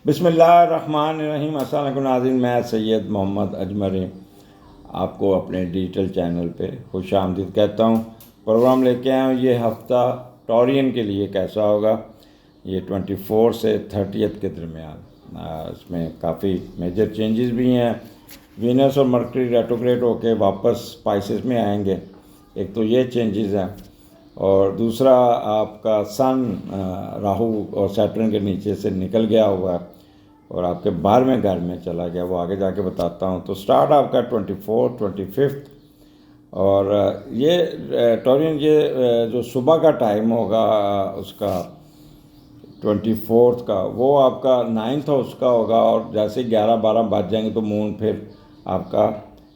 بسم اللہ الرحمن الرحیم۔ السلام علیکم ناظرین، میں سید محمد اجمر آپ کو اپنے ڈیجیٹل چینل پہ خوش آمدید کہتا ہوں۔ پروگرام لے کے آیا ہوں یہ ہفتہ ٹورین کے لیے کیسا ہوگا، یہ 24 سے 30 کے درمیان۔ اس میں کافی میجر چینجز بھی ہیں۔ وینس اور مرکری ریٹروگریڈ ہو کے واپس اسپائسز میں آئیں گے، ایک تو یہ چینجز ہیں، اور دوسرا آپ کا سن راہو اور سیٹرن کے نیچے سے نکل گیا ہوا ہے اور آپ کے 12ویں گھر میں چلا گیا، وہ آگے جا کے بتاتا ہوں۔ تو سٹارٹ آپ کا 24 25 اور یہ ٹورین یہ جو صبح کا ٹائم ہوگا اس کا 24 کا، وہ آپ کا 9th ہاؤس کا ہوگا، اور جیسے 11-12 بج جائیں گے تو مون پھر آپ کا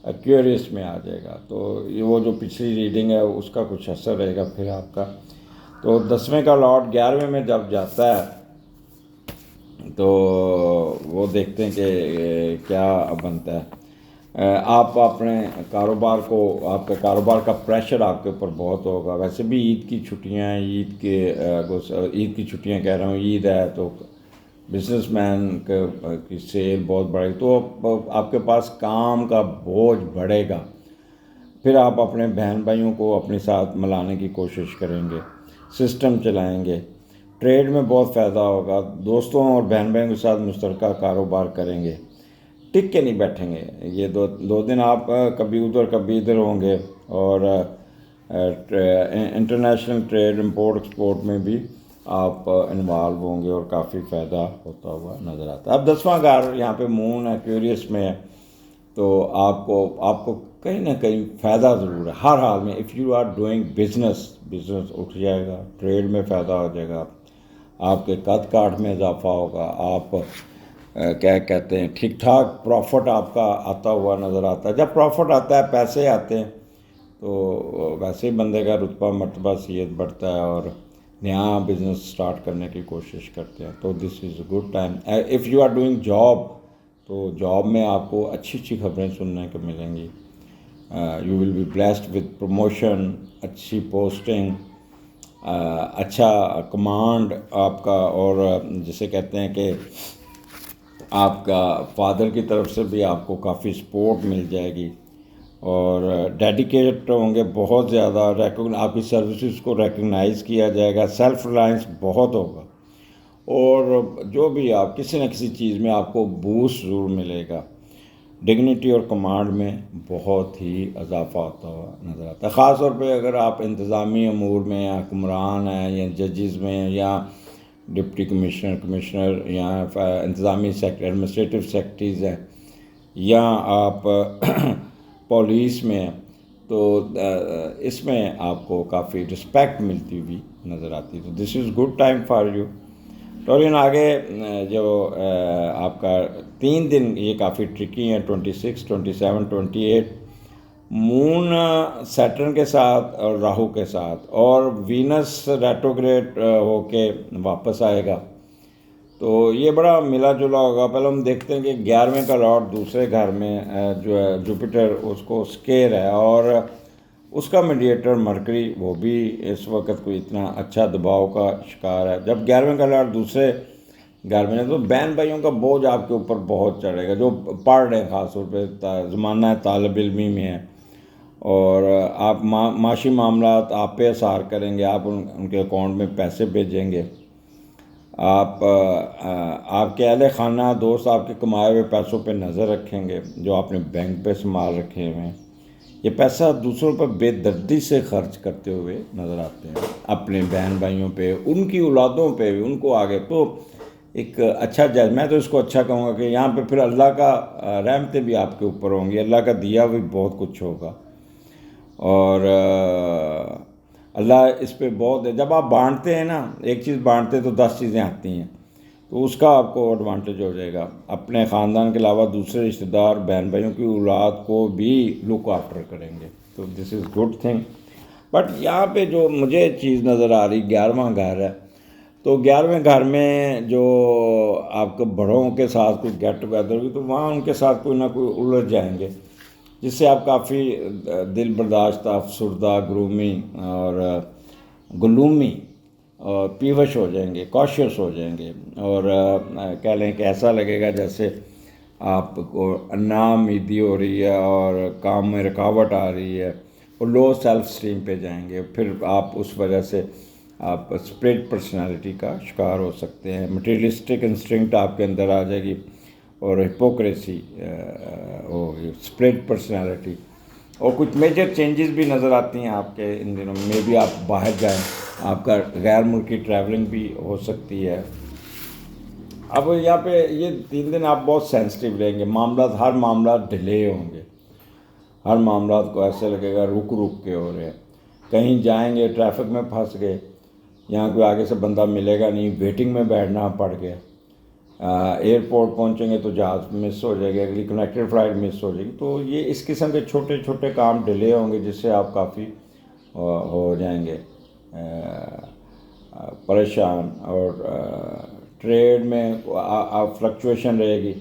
ایکویریس میں آ جائے گا، تو یہ وہ جو پچھلی ریڈنگ ہے اس کا کچھ اثر رہے گا پھر آپ کا۔ تو 10ویں کا لاٹ 11ویں میں جب جاتا ہے تو وہ دیکھتے ہیں کہ کیا بنتا ہے۔ آپ اپنے کاروبار کو، آپ کے کاروبار کا پریشر آپ کے اوپر بہت ہوگا۔ ویسے بھی عید کی چھٹیاں ہیں، عید کی چھٹیاں کہہ رہا ہوں، عید ہے تو بزنس مین کی سیل بہت بڑھے، تو آپ کے پاس کام کا بوجھ بڑھے گا۔ پھر آپ اپنے بہن بھائیوں کو اپنے ساتھ ملانے کی کوشش کریں گے، سسٹم چلائیں گے، ٹریڈ میں بہت فائدہ ہوگا، دوستوں اور بہن بھائیوں کے ساتھ مشترکہ کاروبار کریں گے، ٹک کے نہیں بیٹھیں گے۔ یہ دو دن آپ کبھی ادھر کبھی ادھر ہوں گے، اور انٹرنیشنل ٹریڈ امپورٹ ایکسپورٹ میں بھی آپ انوالو ہوں گے اور کافی فائدہ ہوتا ہوا نظر آتا ہے۔ اب 10واں گھر یہاں پہ مون ایکویریس میں ہے، تو آپ کو کہیں نہ کہیں فائدہ ضرور ہے ہر حال میں۔ If you are doing business اٹھ جائے گا، ٹریڈ میں فائدہ ہو جائے گا، آپ کے قد کاٹ میں اضافہ ہوگا، آپ کیا کہتے ہیں ٹھیک ٹھاک پروفٹ آپ کا آتا ہوا نظر آتا ہے۔ جب پروفٹ آتا ہے، پیسے آتے ہیں، تو ویسے ہی بندے کا رتبہ مرتبہ سیت بڑھتا ہے اور نیا بزنس سٹارٹ کرنے کی کوشش کرتے ہیں۔ تو this is a good time. If you are doing job, تو جاب میں آپ کو اچھی اچھی خبریں سننے کو ملیں گی۔ You will be blessed with promotion, اچھی پوسٹنگ، اچھا کمانڈ آپ کا، اور جسے کہتے ہیں کہ آپ کا فادر کی طرف سے بھی آپ کو کافی سپورٹ مل جائے گی، اور ڈیڈیکیٹ ہوں گے بہت زیادہ، آپ کی سروسز کو ریکگنائز کیا جائے گا، سیلف ریلائنس بہت ہوگا، اور جو بھی آپ کسی نہ کسی چیز میں آپ کو بوسٹ ضرور ملے گا۔ ڈگنیٹی اور کمانڈ میں بہت ہی اضافہ ہوتا ہوا نظر آتا ہے، خاص طور پہ اگر آپ انتظامی امور میں یا حکمران ہیں یا ججز میں یا ڈپٹی کمشنر یا انتظامی ایڈمنسٹریٹو سیکرٹریز ہیں، یا آپ پولیس میں ہیں، تو اس میں آپ کو کافی رسپیکٹ ملتی ہوئی نظر آتی ہے۔ تو this is good time for you ٹورین۔ آگے جو آپ کا 3 دن یہ کافی ٹرکی ہیں، 26 27 28، مون سیٹرن کے ساتھ اور راہو کے ساتھ، اور وینس ریٹروگریڈ ہو کے واپس آئے گا، تو یہ بڑا ملا جلا ہوگا۔ پہلے ہم دیکھتے ہیں کہ 11ویں کا لاٹ دوسرے گھر میں جو ہے جوپیٹر، اس کو سکیئر ہے، اور اس کا میڈیٹر مرکری وہ بھی اس وقت کوئی اتنا اچھا دباؤ کا شکار ہے۔ جب 11ویں کا لاٹ دوسرے گھر میں ہے تو بہن بھائیوں کا بوجھ آپ کے اوپر بہت چڑھے گا، جو پڑھ رہے ہیں، خاص طور پہ زمانہ طالب علمی میں ہے، اور آپ معاشی معاملات آپ پہ اثر کریں گے، آپ ان کے اکاؤنٹ میں پیسے بھیجیں گے، آپ کے اہل خانہ دوست آپ کے کمائے ہوئے پیسوں پہ نظر رکھیں گے جو آپ نے بینک پہ سنبھال رکھے ہوئے ہیں۔ یہ پیسہ دوسروں پر بے دردی سے خرچ کرتے ہوئے نظر آتے ہیں، اپنے بہن بھائیوں پہ، ان کی اولادوں پہ بھی، ان کو آگے۔ تو ایک اچھا جائز، میں تو اس کو اچھا کہوں گا کہ یہاں پہ پھر اللہ کا رحمتیں بھی آپ کے اوپر ہوں گی، اللہ کا دیا بھی بہت کچھ ہوگا، اور اللہ اس پہ بہت ہے۔ جب آپ بانٹتے ہیں نا، ایک چیز بانٹتے ہیں تو 10 چیزیں آتی ہیں، تو اس کا آپ کو ایڈوانٹیج ہو جائے گا۔ اپنے خاندان کے علاوہ دوسرے رشتہ دار، بہن بھائیوں کی اولاد کو بھی لک آفٹر کریں گے، تو this is good thing. But یہاں پہ جو مجھے چیز نظر آ رہی، 11واں گھر ہے، تو 11ویں گھر میں جو آپ کے بڑوں کے ساتھ کوئی گیٹ ٹوگیدر ہوگی، تو وہاں ان کے ساتھ کوئی نہ کوئی الجھ جائیں گے، جس سے آپ کافی دل برداشت، افسردہ، گرومی اور گلومی اور پیوش ہو جائیں گے، کاشیس ہو جائیں گے، اور کہہ لیں کہ ایسا لگے گا جیسے آپ کو ناامیدی ہو رہی ہے اور کام میں رکاوٹ آ رہی ہے، اور لو سیلف اسٹیم پہ جائیں گے. پھر آپ اس وجہ سے آپ اسپلٹ پرسنالٹی کا شکار ہو سکتے ہیں. مٹیریلسٹک انسٹنکٹ آپ کے اندر آ جائے گی، اور ہپوکریسی ہوگی، اسپلٹ پرسنالٹی. اور کچھ میجر چینجز بھی نظر آتی ہیں آپ کے ان دنوں میں بھی. آپ باہر جائیں، آپ کا غیر ملکی ٹریولنگ بھی ہو سکتی ہے. اب یہاں پہ یہ 3 دن آپ بہت سینسٹیو رہیں گے. معاملات، ہر معاملات ڈیلے ہوں گے. ہر معاملات کو ایسے لگے گا رک رک کے ہو رہے ہیں. کہیں جائیں گے ٹریفک میں پھنس گئے، یہاں کوئی آگے سے بندہ ملے گا نہیں، ویٹنگ میں بیٹھنا پڑ گیا. ایئرپورٹ پہنچیں گے تو جہاز مس ہو جائے گی، اگلی کنیکٹڈ فلائٹ مس ہو جائے گی. تو یہ اس قسم کے چھوٹے چھوٹے کام ڈیلے ہوں گے، جس سے آپ کافی ہو جائیں گے پریشان. اور ٹریڈ میں فلکچویشن رہے گی،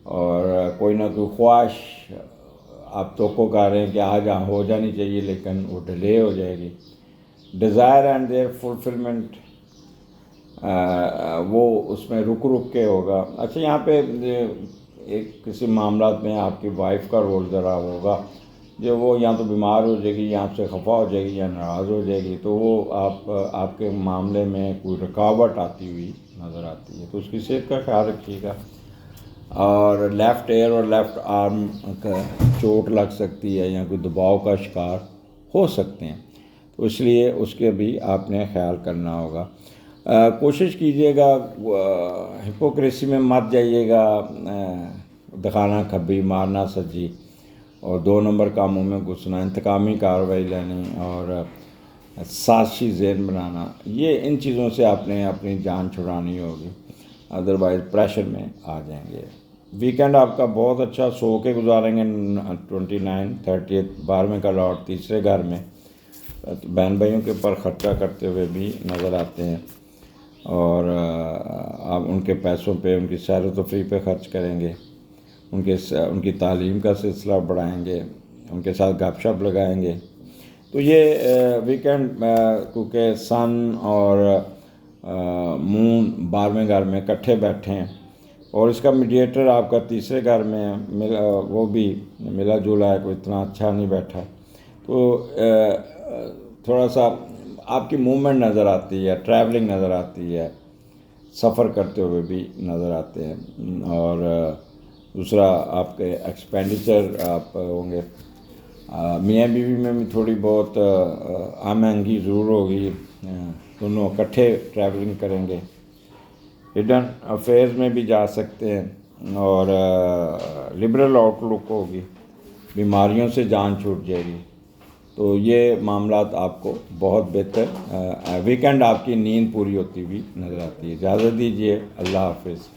اور کوئی نہ کوئی خواہش آپ توقع کر رہے ہیں کہ آج ہو جانی چاہیے، لیکن وہ ڈیلے ہو جائے گی. ڈیزائر اینڈ دیئر فلفلمنٹ وہ اس میں رک رک کے ہوگا. اچھا، یہاں پہ ایک کسی معاملات میں آپ کی وائف کا رول ذرا ہوگا، جو وہ یا تو بیمار ہو جائے گی، یا آپ سے خفا ہو جائے گی، یا ناراض ہو جائے گی. تو وہ آپ کے معاملے میں کوئی رکاوٹ آتی ہوئی نظر آتی ہے. تو اس کی صحت کا خیال رکھیے گا. اور لیفٹ ایئر اور لیفٹ آرم کا چوٹ لگ سکتی ہے، یا کوئی دباؤ کا شکار ہو سکتے ہیں. تو اس لیے اس کے بھی آپ نے خیال کرنا ہوگا. کوشش کیجیے گا ہپوکریسی میں مت جائیے گا، دکھانا کھبی، مارنا سجی، اور 2 نمبر کاموں میں گھسنا، انتقامی کارروائی لینی، اور سازشی ذہن بنانا. یہ ان چیزوں سے آپ نے اپنی جان چھڑانی ہوگی، ادروائز پریشر میں آ جائیں گے. ویکینڈ آپ کا بہت اچھا سو کے گزاریں گے. 29 30 12ویں کا لاٹ تیسرے گھر میں بہن بھائیوں کے اوپر خرچہ کرتے ہوئے بھی نظر آتے ہیں، اور آپ ان کے پیسوں پہ، ان کی سیر و تفریح پہ خرچ کریں گے، ان کی تعلیم کا سلسلہ بڑھائیں گے، ان کے ساتھ گپ شپ لگائیں گے. تو یہ ویکینڈ کیونکہ سن اور مون 12ویں گھر میں اکٹھے بیٹھے ہیں، اور اس کا میڈیٹر آپ کا تیسرے گھر میں ہے، وہ بھی ملا جلا ہے، کوئی اتنا اچھا نہیں بیٹھا. تو تھوڑا سا آپ کی موومنٹ نظر آتی ہے، ٹریولنگ نظر آتی ہے، سفر کرتے ہوئے بھی نظر آتے ہیں. اور دوسرا آپ کے ایکسپینڈیچر آپ ہوں گے. میاں بیوی میں بھی تھوڑی بہت آمہنگی ضرور ہوگی، دونوں اکٹھے ٹریولنگ کریں گے. ہڈن افیئرز میں بھی جا سکتے ہیں، اور لبرل آؤٹ لک ہوگی، بیماریوں سے جان چھوٹ جائے گی. تو یہ معاملات آپ کو بہت بہتر. ویکینڈ آپ کی نیند پوری ہوتی ہوئی نظر آتی ہے. اجازت دیجیے، اللہ حافظ.